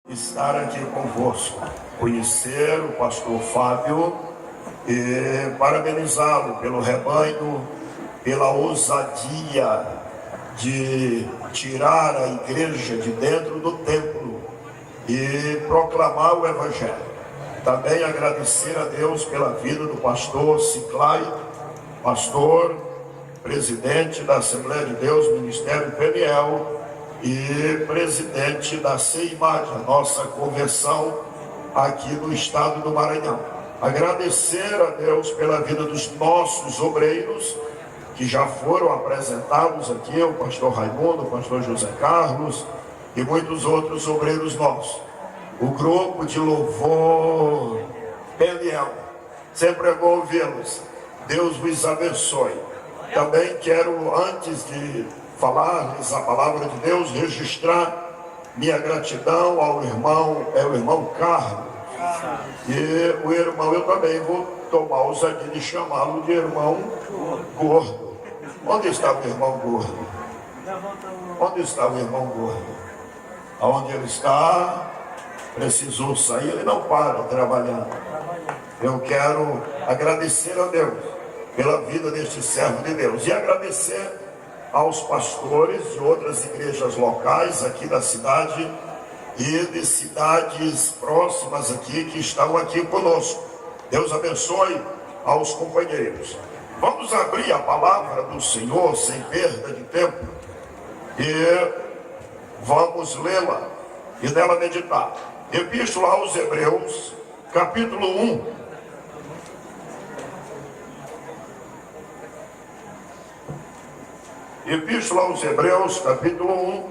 Estar aqui convosco, conhecer o pastor Fábio e parabenizá-lo pelo rebanho, pela ousadia de tirar a igreja de dentro do templo e proclamar o evangelho. Também agradecer a Deus pela vida do pastor Ciclai, pastor, presidente da Assembleia de Deus, Ministério Peniel, e presidente da CEIMAD, a nossa convenção aqui no estado do Maranhão. Agradecer a Deus pela vida dos nossos obreiros, que já foram apresentados aqui, o pastor Raimundo, o pastor José Carlos e muitos outros obreiros nossos. O grupo de louvor Peniel, sempre é bom ouvi-los. Deus vos abençoe. Também quero, antes de falar-lhes a palavra de Deus, registrar minha gratidão ao irmão, o irmão Carlos. E o irmão, eu também vou tomar ousadia de chamá-lo de irmão Gordo. Onde está o irmão Gordo? Onde está o irmão Gordo? Aonde ele está, precisou sair, ele não para trabalhando. Eu quero agradecer a Deus pela vida deste servo de Deus e agradecer aos pastores de outras igrejas locais aqui da cidade e de cidades próximas aqui que estão aqui conosco. Deus abençoe aos companheiros. Vamos abrir a palavra do Senhor sem perda de tempo e vamos lê-la e nela meditar. Epístola aos Hebreus, capítulo 1. Epístola aos Hebreus, capítulo 1,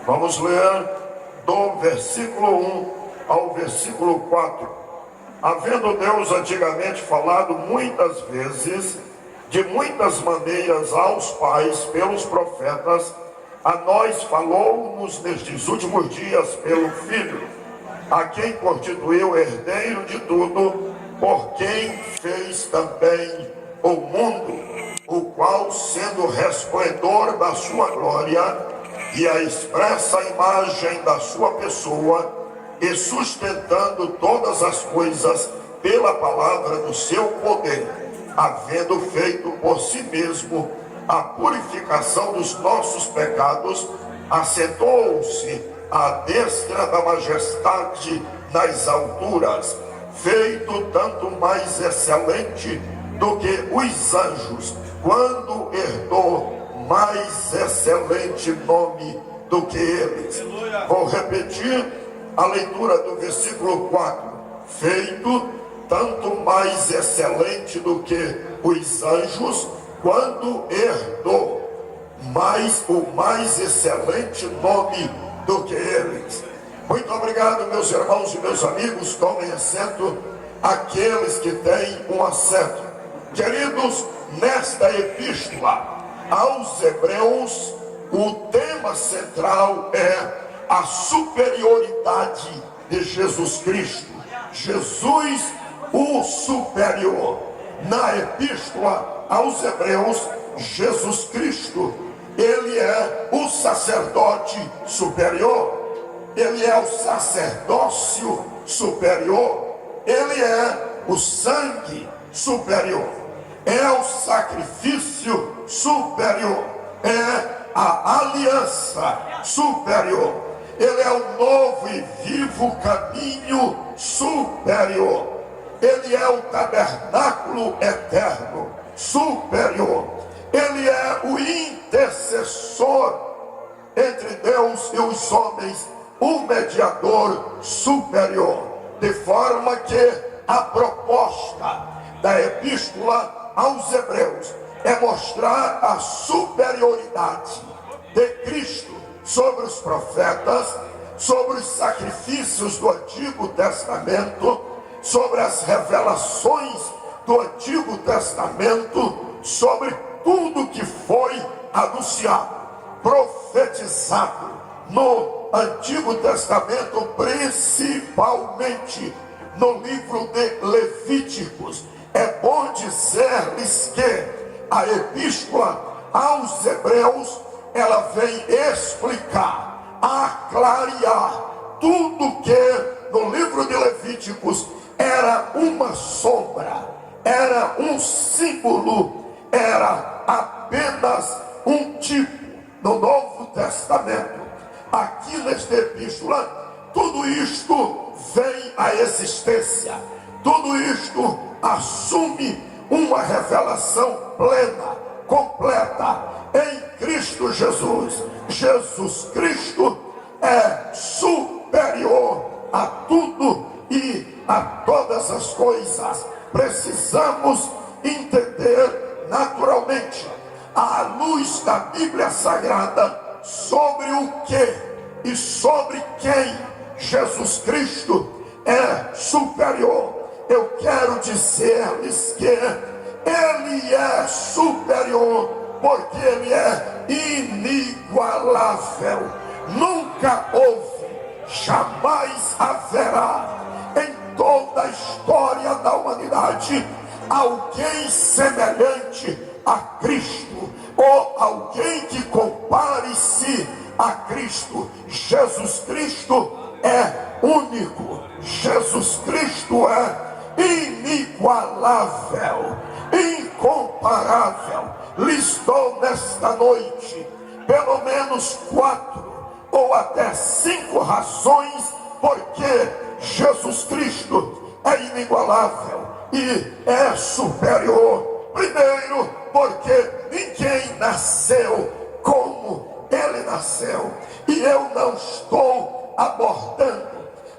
vamos ler do versículo 1 ao versículo 4. Havendo Deus antigamente falado muitas vezes, de muitas maneiras aos pais pelos profetas, a nós falou-nos nestes últimos dias pelo Filho, a quem constituiu herdeiro de tudo, por quem fez também o mundo, o qual, sendo o resplendor da sua glória e a expressa imagem da sua pessoa, e sustentando todas as coisas pela palavra do seu poder, havendo feito por si mesmo a purificação dos nossos pecados, assentou-se à destra da majestade nas alturas, feito tanto mais excelente do que os anjos, quando herdou mais excelente nome do que eles. Vou repetir a leitura do versículo 4. Feito tanto mais excelente do que os anjos, quando herdou o mais excelente nome do que eles. Muito obrigado, meus irmãos e meus amigos. Tomem assento aqueles que têm um assento. Queridos, nesta epístola aos Hebreus, o tema central é a superioridade de Jesus Cristo. Jesus, o superior. Na epístola aos Hebreus, Jesus Cristo, ele é o sacerdote superior, ele é o sacerdócio superior, ele é o sangue superior, é o sacrifício superior, é a aliança superior, ele é o novo e vivo caminho superior, ele é o tabernáculo eterno superior, ele é o intercessor entre Deus e os homens, o mediador superior, de forma que a proposta da epístola aos Hebreus é mostrar a superioridade de Cristo sobre os profetas, sobre os sacrifícios do Antigo Testamento, sobre as revelações do Antigo Testamento, sobre tudo que foi anunciado, profetizado no Antigo Testamento, principalmente no livro de Levíticos. É bom dizer-lhes que a epístola aos Hebreus, ela vem explicar, a clarear tudo que no livro de Levíticos era uma sombra, era um símbolo, era apenas um tipo. No Novo Testamento, aqui nesta epístola, tudo isto vem à existência, tudo isto assume uma revelação plena, completa em Cristo Jesus. Jesus Cristo é superior a tudo e a todas as coisas. Precisamos entender naturalmente, à luz da Bíblia Sagrada, sobre o que e sobre quem Jesus Cristo é superior. Eu quero dizer-lhes que Ele é superior, porque Ele é inigualável. Nunca houve, jamais haverá em toda a história da humanidade alguém semelhante a Cristo, ou alguém que compare-se a Cristo. Jesus Cristo é único, Jesus Cristo é inigualável, incomparável. Lhes dou nesta noite pelo menos 4 ou até 5 razões porque Jesus Cristo é inigualável e é superior. Primeiro, porque ninguém nasceu como Ele nasceu, e eu não estou abordando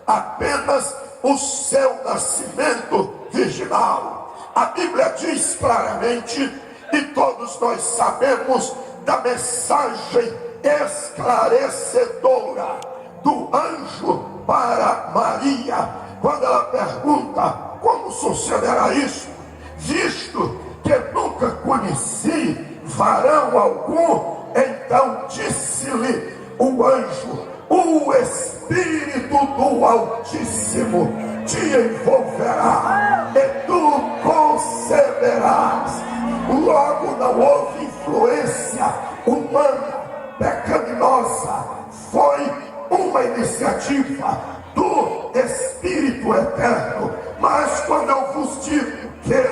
apenas o seu nascimento virginal. A Bíblia diz claramente, e todos nós sabemos da mensagem esclarecedora do anjo para Maria, quando ela pergunta: como sucederá isso, visto que nunca conheci varão algum? Então disse-lhe o anjo: o Espírito do Altíssimo te envolverá e tu conceberás. Logo não houve influência humana pecaminosa, foi uma iniciativa do Espírito Eterno. Mas quando eu vos digo que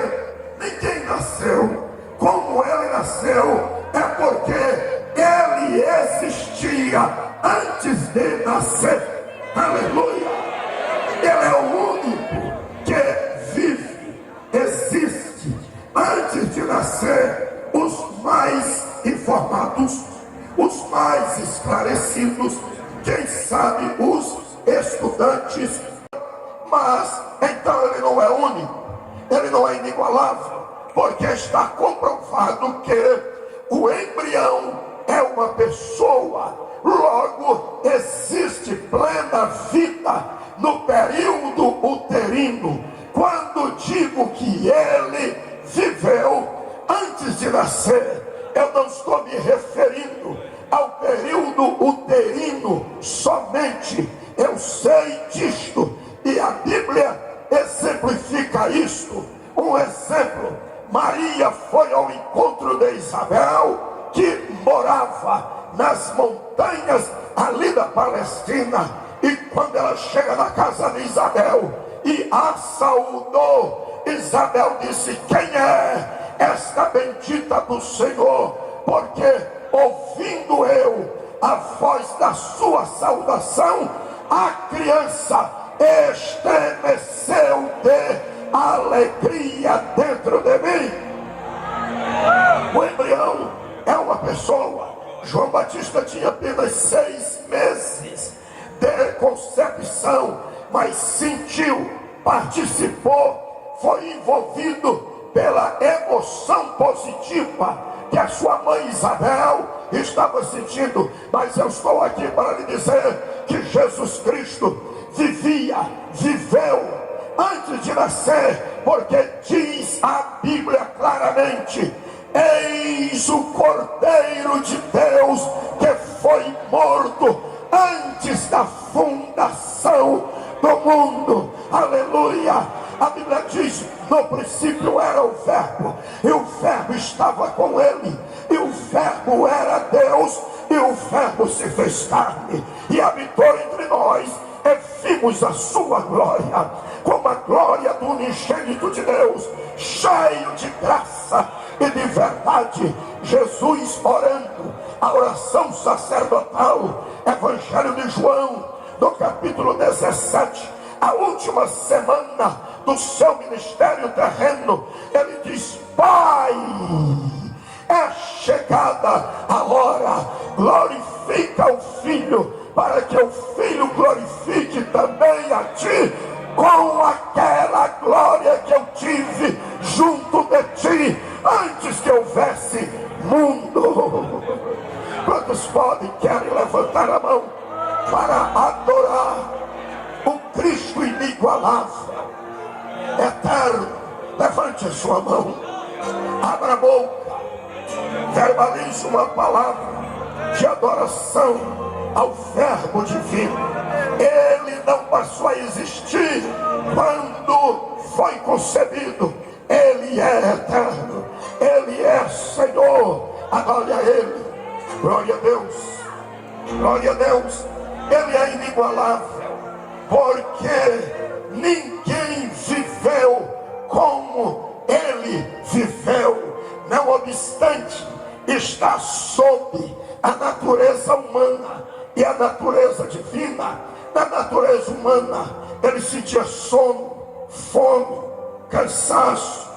ninguém nasceu como Ele nasceu, é porque Ele existia antes de nascer. Aleluia! Ele é o único que vive, existe antes de nascer. Os mais informados, os mais esclarecidos, quem sabe os estudantes. Mas então Ele não é único, Ele não é inigualável, porque está comprovado que o embrião é uma pessoa. Logo, existe plena vida no período uterino. Quando digo que Ele viveu antes de nascer, eu não estou me referindo ao período uterino somente. Eu sei disto, e a Bíblia exemplifica isto. Um exemplo: Maria foi ao encontro de Isabel, que morava nas montanhas ali da Palestina, e quando ela chega na casa de Isabel e a saudou, Isabel disse: quem é esta bendita do Senhor? Porque ouvindo eu a voz da sua saudação, a criança estremeceu de alegria dentro de mim. O embrião é uma pessoa. João Batista tinha apenas 6 meses de concepção, mas sentiu, participou, foi envolvido pela emoção positiva que a sua mãe Isabel estava sentindo. Mas eu estou aqui para lhe dizer que Jesus Cristo viveu antes de nascer, porque diz a Bíblia claramente: eis o Cordeiro de Deus que foi morto antes da fundação do mundo. Aleluia! A Bíblia diz: no princípio era o Verbo, e o Verbo estava com Ele, e o Verbo era Deus, e o Verbo se fez carne e habitou entre nós. e vimos a sua glória, como a glória do unigênito de Deus, cheio de graça e de verdade. Jesus orando, a oração sacerdotal, Evangelho de João, no capítulo 17, a última semana do seu ministério terreno, ele diz: Pai, é chegada a hora, glorifica o Filho, para que o Filho glorifique também a ti, com aquela glória que eu tive junto de ti, antes que houvesse mundo. Quantos podem, querem levantar a mão para adorar o Cristo inigualável, eterno? Levante a sua mão, abra a boca, verbalize uma palavra de adoração ao Verbo divino. Ele não passou a existir quando foi concebido. Ele é eterno, Ele é Senhor. Adore a Ele. Glória a Deus, glória a Deus. Ele é inigualável, porque ninguém viveu como Ele viveu. Não obstante, está sob a natureza humana e a natureza divina. Na natureza humana, ele sentia sono, fome, cansaço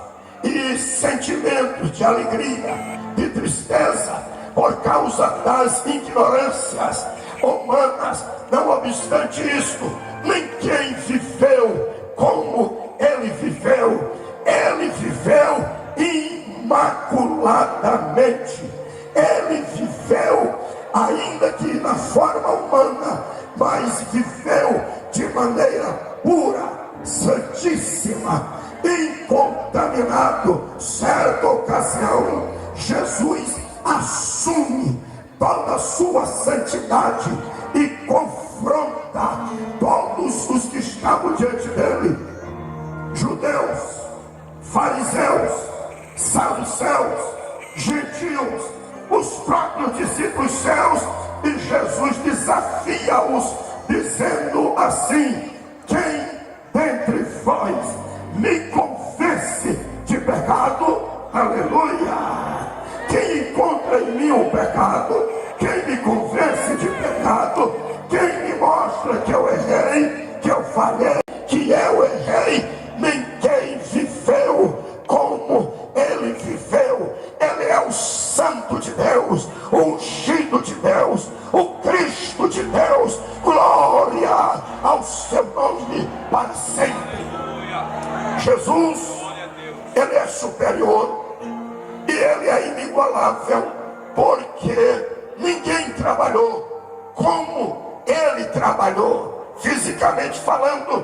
e sentimentos de alegria, de tristeza, por causa das ignorâncias humanas. Não obstante isso, ninguém viveu como ele viveu. Ele viveu imaculadamente. Ele viveu, ainda que na forma humana, mas viveu de maneira pura, santíssima, incontaminado. Certa ocasião, Jesus assume toda a sua santidade e confronta todos os que estavam diante dele: judeus, fariseus, saduceus, gentios, os próprios discípulos seus. E Jesus desafia-os, dizendo assim: quem dentre vós me convence de pecado? Aleluia! Quem encontra em mim o pecado? Quem me convence de pecado? Quem me mostra que eu errei, que eu falhei, que eu errei? Ninguém viveu como ele viveu. Ele é o Santo de Deus, o ungido de Deus, o Cristo de Deus. Glória ao seu nome para sempre. Jesus, ele é superior e ele é inigualável, porque ninguém trabalhou como ele trabalhou. Fisicamente falando,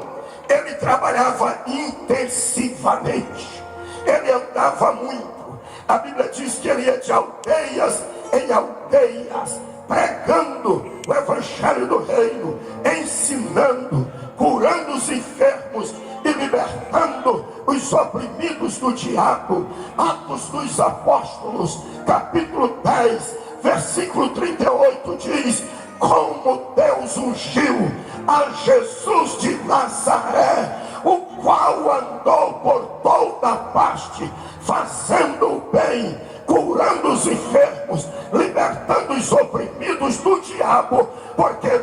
ele trabalhava intensivamente, ele andava muito. A Bíblia diz que ele ia de aldeias em aldeias, pregando o Evangelho do Reino, ensinando, curando os enfermos e libertando os oprimidos do diabo. Atos dos Apóstolos, capítulo 10, versículo 38 diz: como Deus ungiu a Jesus de Nazaré, o qual andou por toda parte, fazendo o bem, curando os enfermos, libertando os oprimidos do diabo, porque Deus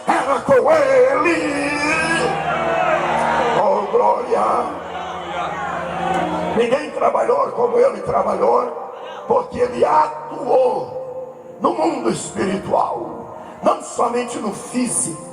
era com ele. Oh, glória! Ninguém trabalhou como ele trabalhou, porque ele atuou no mundo espiritual, não somente no físico.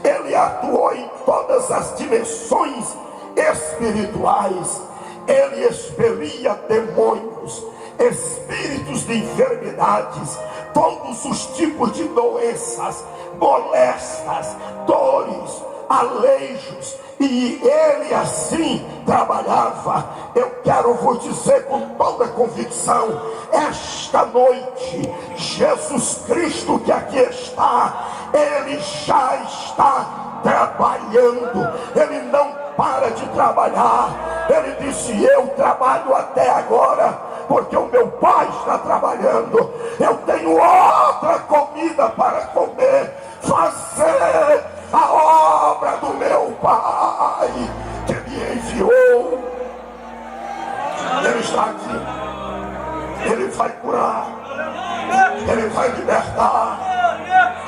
Ele atuou em todas as dimensões espirituais. Ele expelia demônios, espíritos de enfermidades, todos os tipos de doenças, molestas, dores, aleijos, e ele assim trabalhava. Eu quero vos dizer com toda convicção, esta noite, Jesus Cristo que aqui está, ele já está trabalhando. Ele não para de trabalhar. Ele disse: eu trabalho até agora porque o meu Pai está trabalhando. Eu tenho outra comida para comer, fazer a obra do meu Pai que me enviou. Ele está aqui. Ele vai curar, Ele vai libertar,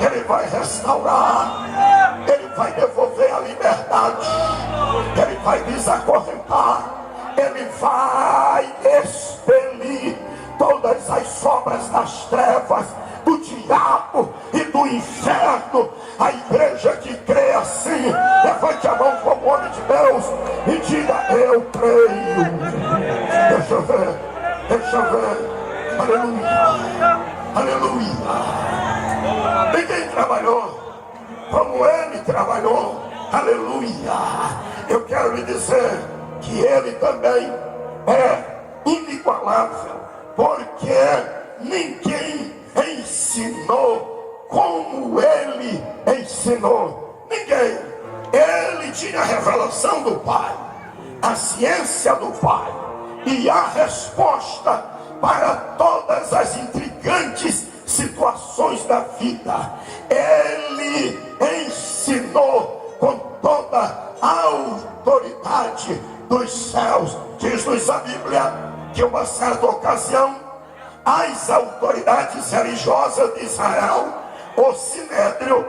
Ele vai restaurar, Ele vai devolver a liberdade, Ele vai desacorrentar, Ele vai expelir todas as obras das trevas, do diabo e do inferno. A igreja que crê assim, levante a mão como homem de Deus e diga: eu creio. Deixa eu ver, deixa eu ver. Aleluia, aleluia. Ninguém trabalhou como Ele trabalhou. Aleluia. Eu quero lhe dizer que Ele também é inigualável, porque ninguém ensinou como Ele ensinou. Ninguém. Ele tinha a revelação do Pai, a ciência do Pai e a resposta para todas as intrigantes situações da vida. Ele ensinou com toda a autoridade dos céus. Diz-nos a Bíblia que uma certa ocasião as autoridades religiosas de Israel, o Sinédrio,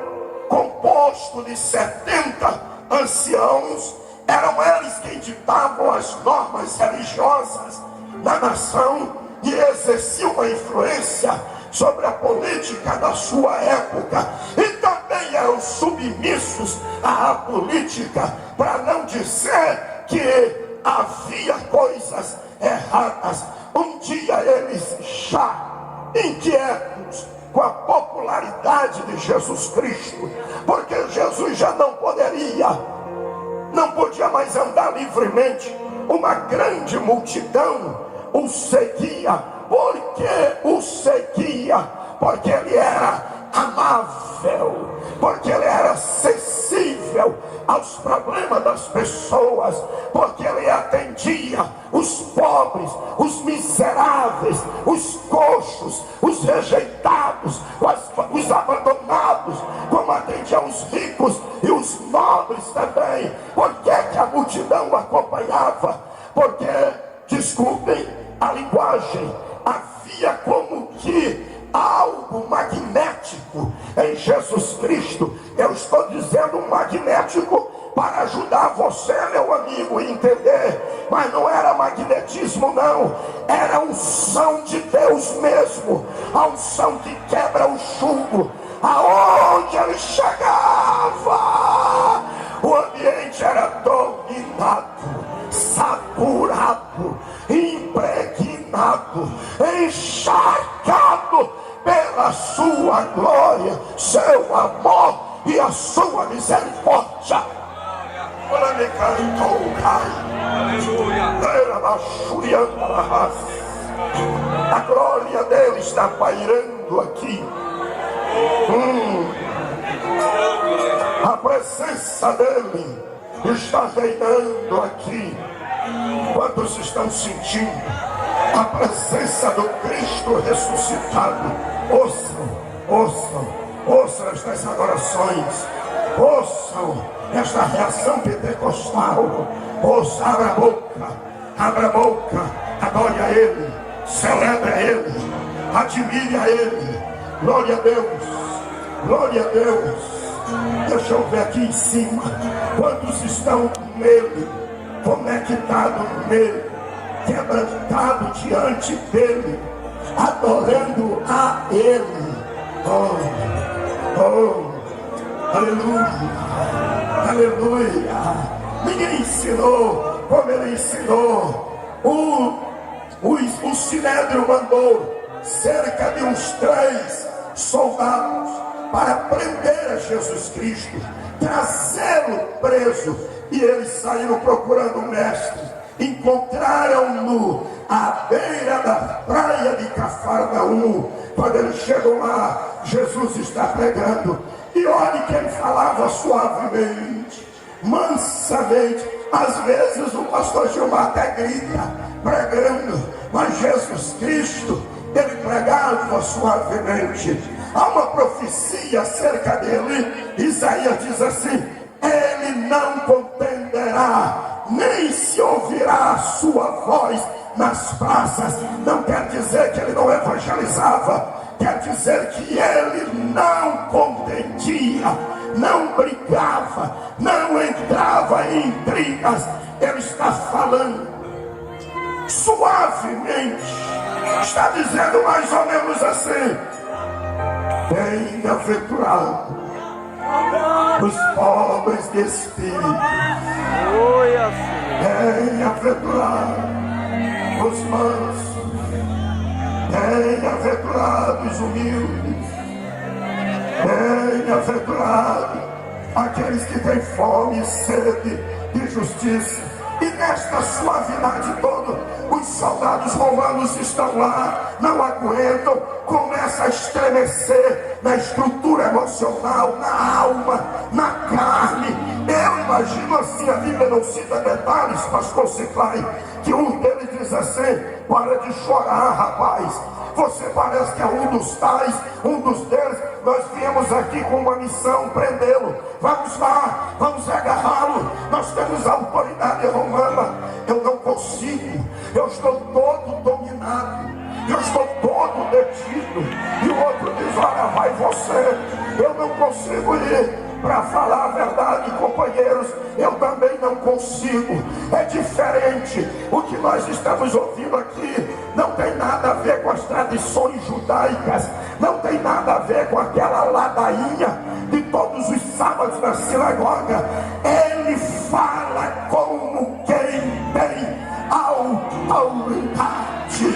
composto de 70 anciãos, eram eles quem ditavam as normas religiosas da nação e exerciam uma influência sobre a política da sua época, e também eram submissos à política, para não dizer que havia coisas erradas. Um dia eles, já inquietos com a popularidade de Jesus Cristo, porque Jesus já não podia mais andar livremente, uma grande multidão o seguia. Porque ele era amável, porque ele era sensível aos problemas das pessoas, porque ele atendia os pobres, os miseráveis, os coxos, os rejeitados, os abandonados, como atendia os ricos e os nobres também. Por que a multidão o acompanhava? Porque, desculpem a linguagem, havia como que algo magnético em Jesus Cristo. Eu estou dizendo um magnético para ajudar você, meu amigo, a entender. Mas não era magnetismo, não. Era a unção de Deus mesmo. A unção que quebra o jugo. Aonde ele chegava, o ambiente era dominado, saturado, impregnado, encharcado pela sua glória, seu amor e a sua misericórdia. Ela me cantou, a glória dele está pairando aqui. A presença dele está reinando aqui. Quantos estão sentindo a presença do Cristo ressuscitado? Ouçam estas adorações, ouçam esta reação pentecostal. Ouça, abra a boca, adore a Ele, celebre a Ele, admire a Ele. Glória a Deus, glória a Deus. Deixa eu ver aqui em cima, quantos estão nele, conectados nele, quebrantado diante dele, adorando a ele. Aleluia, aleluia. Ninguém ensinou como ele ensinou. O Sinédrio mandou cerca de uns 3 soldados para prender a Jesus Cristo, trazê-lo preso. E eles saíram procurando o mestre. Encontraram-no à beira da praia de Cafarnaum. Quando eles chegam lá, Jesus está pregando. E olhe que ele falava suavemente, mansamente. Às vezes o pastor Gilmar até grita pregando, mas Jesus Cristo, ele pregava suavemente. Há uma profecia acerca dele. Isaías diz assim: ele não contenderá, nem se ouvirá a sua voz nas praças. Não quer dizer que ele não evangelizava, quer dizer que ele não contendia, não brigava, não entrava em intrigas. Ele está falando suavemente, está dizendo mais ou menos assim: bem-aventurado os pobres de espírito, bem-aventurado os mansos, bem-aventurados humildes, bem-aventurados aqueles que têm fome e sede de justiça. E nesta suavidade toda, os soldados romanos estão lá, não aguentam, começam a estremecer na estrutura emocional, na alma, na carne. Eu imagino assim, a Bíblia não cita detalhes, pastor Ciclai, que um deles diz assim: para de chorar, rapaz, você parece que é um dos tais, um dos deles. Nós viemos aqui com uma missão, prendê-lo. Vamos lá, vamos agarrá-lo. Nós temos autoridade romana. Eu não consigo, eu estou todo dominado, eu estou todo detido. E o outro diz: olha, vai você. Eu não consigo ir. Para falar a verdade, companheiros, eu também não consigo. É diferente. O que nós estamos ouvindo aqui não tem nada a ver com as tradições judaicas, não tem nada a ver com aquela ladainha de todos os sábados na sinagoga. Ele fala como quem tem autoridade.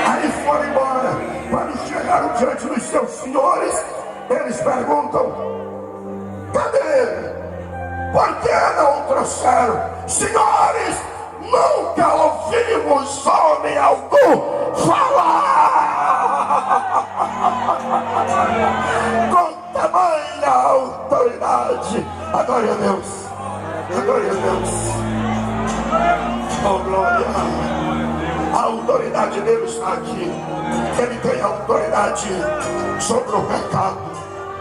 Aí foram embora. Quando chegaram diante dos seus senhores, eles perguntam: cadê ele? Por que não o trouxeram? Senhores, nunca ouvimos homem algum falar com tamanha autoridade. Adore a Deus, adore a Deus. Oh, glória. A autoridade dele está aqui. Ele tem autoridade sobre o pecado,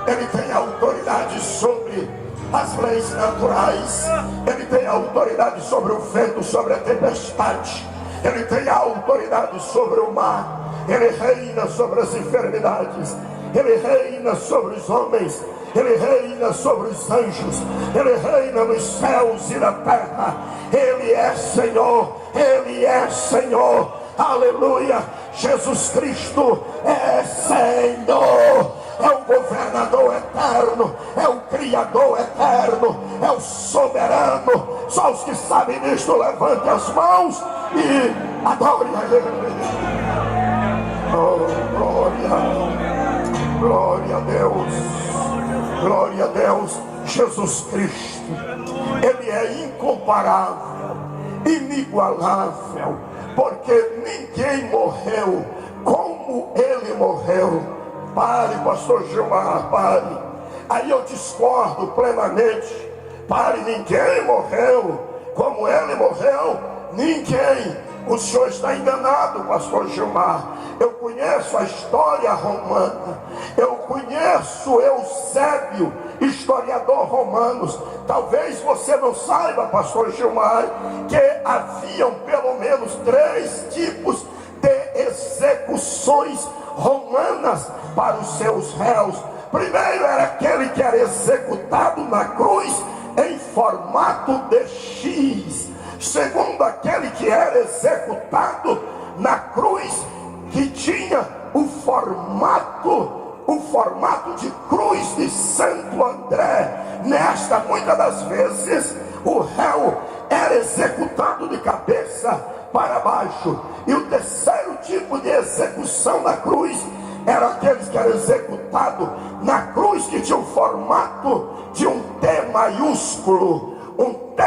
ele tem autoridade sobre as leis naturais, ele tem autoridade sobre o vento, sobre a tempestade, ele tem a autoridade sobre o mar, ele reina sobre as enfermidades, ele reina sobre os homens, ele reina sobre os anjos, ele reina nos céus e na terra. Ele é Senhor, ele é Senhor. Aleluia. Jesus Cristo é Senhor, é o governador eterno, é o criador eterno, é o soberano. Só os que sabem disto levantem as mãos e adorem a Ele. Oh, glória, glória a Deus, glória a Deus. Jesus Cristo, Ele é incomparável, inigualável, porque ninguém morreu como Ele morreu. Pare, pastor Gilmar, pare. Aí eu discordo plenamente. Pare, ninguém morreu como Ele morreu. Ninguém. O senhor está enganado, pastor Gilmar. Eu conheço a história romana, eu conheço Eusébio, historiador romano. Talvez você não saiba, pastor Gilmar, que haviam pelo menos 3 tipos de execuções romanas para os seus réus. Primeiro era aquele que era executado na cruz em formato de X. Segundo, aquele que era executado na cruz, que tinha o formato de cruz de Santo André. Nesta, muitas das vezes, o réu era executado de cabeça para baixo. E o terceiro tipo de execução na cruz era aqueles que eram executados na cruz, que tinha o formato de um T maiúsculo. Um T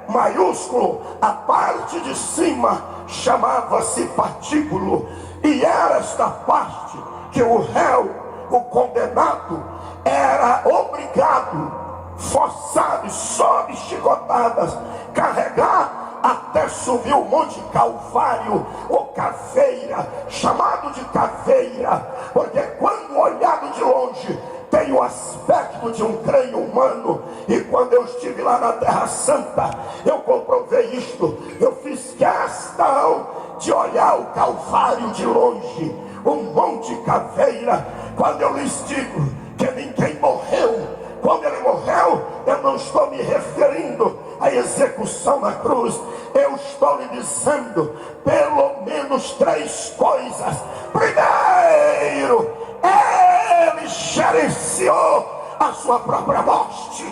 maiúsculo, a parte de cima chamava-se patíbulo, e era esta parte que o réu, o condenado, era obrigado, forçado, sob chicotadas, carregar até subir o Monte Calvário, ou Caveira, chamado de Caveira, porque quando olhado de longe, tem o aspecto de um crânio humano. E quando eu estive lá na Terra Santa, eu comprovei isto. Eu fiz questão de olhar o Calvário de longe, o Monte Caveira. Quando eu lhes digo que ninguém morreu, quando ele morreu, eu não estou me referindo à execução na cruz. Eu estou lhe dizendo pelo menos 3 coisas. Primeiro, ele gerenciou a sua própria morte.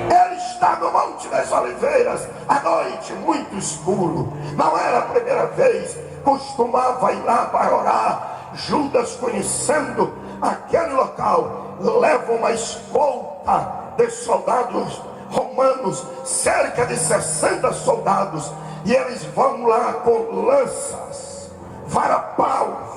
Ele está no Monte das Oliveiras, à noite, muito escuro. Não era a primeira vez, costumava ir lá para orar. Judas, conhecendo aquele local, leva uma escolta de soldados romanos, cerca de 60 soldados, e eles vão lá com lanças, varapaus,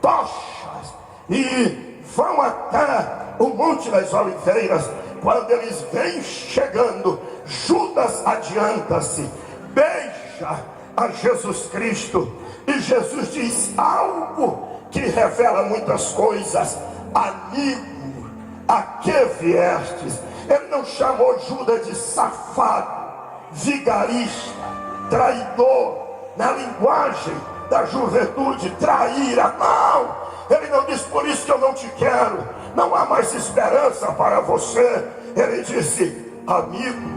tochas, e vão até o Monte das Oliveiras. Quando eles vêm chegando, Judas adianta-se, beija a Jesus Cristo, e Jesus diz algo que revela muitas coisas: amigo, a que viestes? Ele não chamou Judas de safado, vigarista, traidor, na linguagem da juventude, traíra. Não, ele não disse: por isso que eu não te quero, não há mais esperança para você. Ele disse: amigo,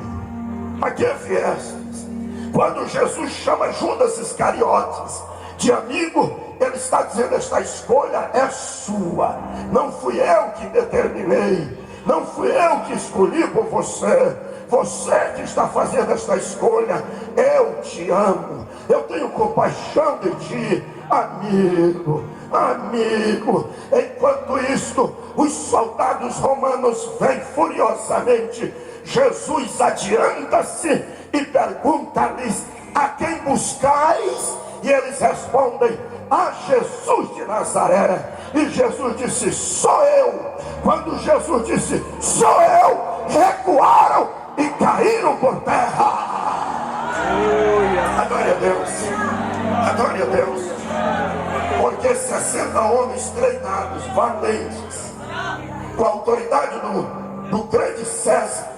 a que viestes? Quando Jesus chama Judas Iscariotes de amigo, ele está dizendo: esta escolha é sua, não fui eu que determinei, não fui eu que escolhi por você. Você que está fazendo esta escolha. Eu te amo, eu tenho compaixão de ti, amigo, amigo. Enquanto isto, os soldados romanos vêm furiosamente. Jesus adianta-se e pergunta-lhes: a quem buscais? E eles respondem: a Jesus de Nazaré. E Jesus disse: sou eu. Quando Jesus disse: sou eu, recuaram e caíram por terra. Adore a Deus, adore a Deus. Porque 60 homens treinados, valentes, com a autoridade do grande César.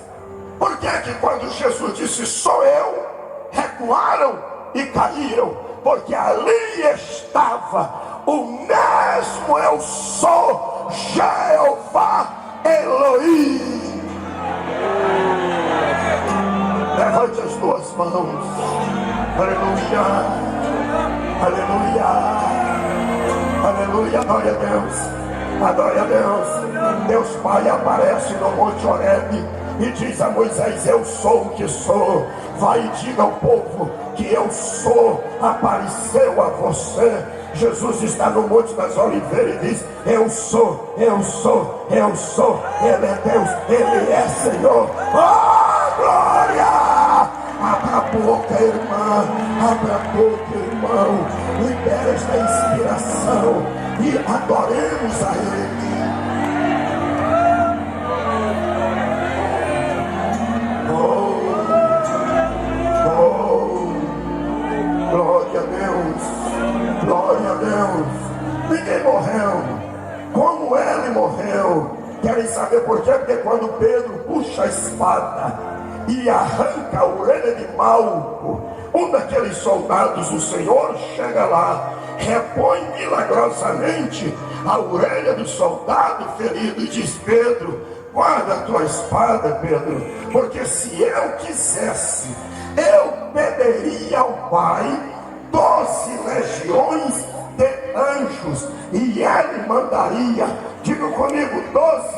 Por que que quando Jesus disse: sou eu, recuaram e caíram? Porque ali estava o mesmo eu sou, Jeová Elohim. Levante as tuas mãos. Aleluia, aleluia, aleluia. Adore a Deus, adore a Deus. Deus Pai aparece no Monte Horebe e diz a Moisés: eu sou o que sou. Vai e diga ao povo que eu sou, apareceu a você. Jesus está no Monte das Oliveiras e diz: eu sou, eu sou, eu sou. Ele é Deus, Ele é Senhor. Oh, glória! Abra a boca, irmã, abra a boca, irmão. Libera esta inspiração e adoremos a Ele. Glória a Deus, glória a Deus. Ninguém morreu como ele morreu. Querem saber por quê? Porque quando Pedro puxa a espada e arranca a orelha de Malco, um daqueles soldados, o Senhor chega lá, repõe milagrosamente a orelha do soldado ferido e diz: Pedro, guarda a tua espada, Pedro, porque se eu quisesse, eu pediria ao Pai 12 legiões de anjos, e Ele mandaria, diga comigo, 12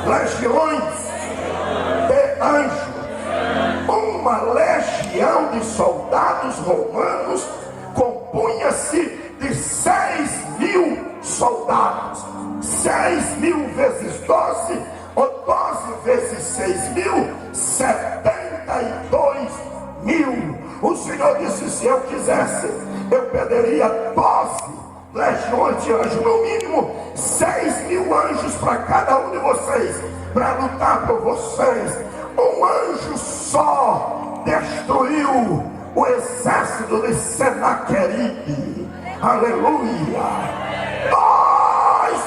legiões de anjos. Uma legião de soldados romanos compunha-se de 6.000 soldados. 6.000 vezes 12, ou 12 vezes 6.000, 72.000. O Senhor disse: se eu quisesse, eu pediria 12 legiões de anjos, no mínimo 6.000 anjos para cada um de vocês, para lutar por vocês. Um anjo só destruiu o exército de Senaqueribe. Aleluia! Dois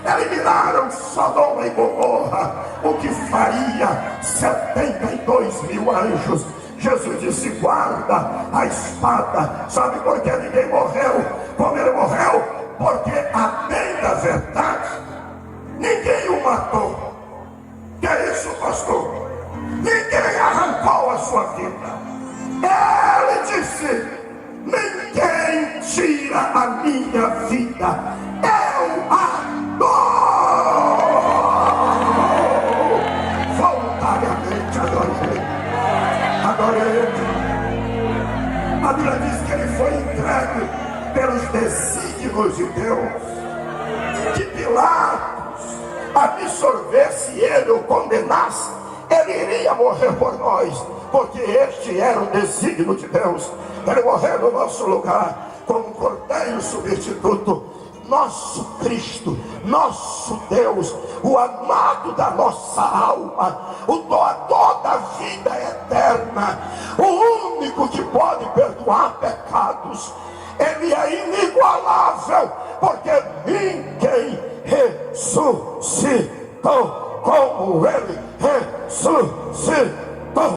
eliminaram Sodoma e Gomorra, o que faria 72.000 anjos. Jesus disse: guarda a espada. Sabe por que ninguém morreu como ele morreu? Porque, a bem da verdade, ninguém o matou. Que é isso, pastor? Ninguém arrancou a sua vida. Ele disse: ninguém tira a minha vida, eu a dou. Voluntariamente adorei ele. A Bíblia diz que ele foi entregue pelos desígnios de Deus, que Pilatos absorvesse ele ou condenasse, ele iria morrer por nós, porque este era o desígnio de Deus. Ele morreu no nosso lugar como um cordeiro substituto. Nosso Cristo, nosso Deus, o amado da nossa alma, o doador da vida eterna, o único que pode perdoar pecados. Ele é inigualável, porque ninguém ressuscitou como ele ressuscitou.